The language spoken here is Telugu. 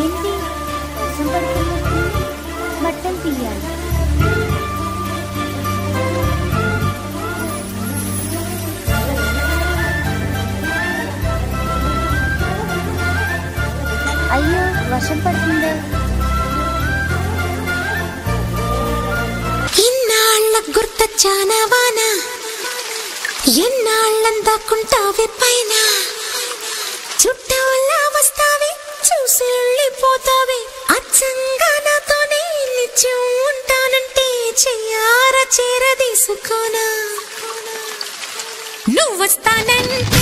ఏంటి వర్షం పడుతున్నట్టు బట్టలు తీయాలి. అయ్యో వర్షం పడుతుందే. ఇన్నాళ్ళ గుర్తొచ్చానా వాన, ఎన్నాళ్ళందాకుంటావే పైన, చుట్టూలా వస్తావే చూసి వెళ్ళిపోతావే, అచ్చంగా నాతోనే నిత్యం ఉంటానంటే చెయ్యార చేరదీసుకోనా, నువ్వు వస్తానంటే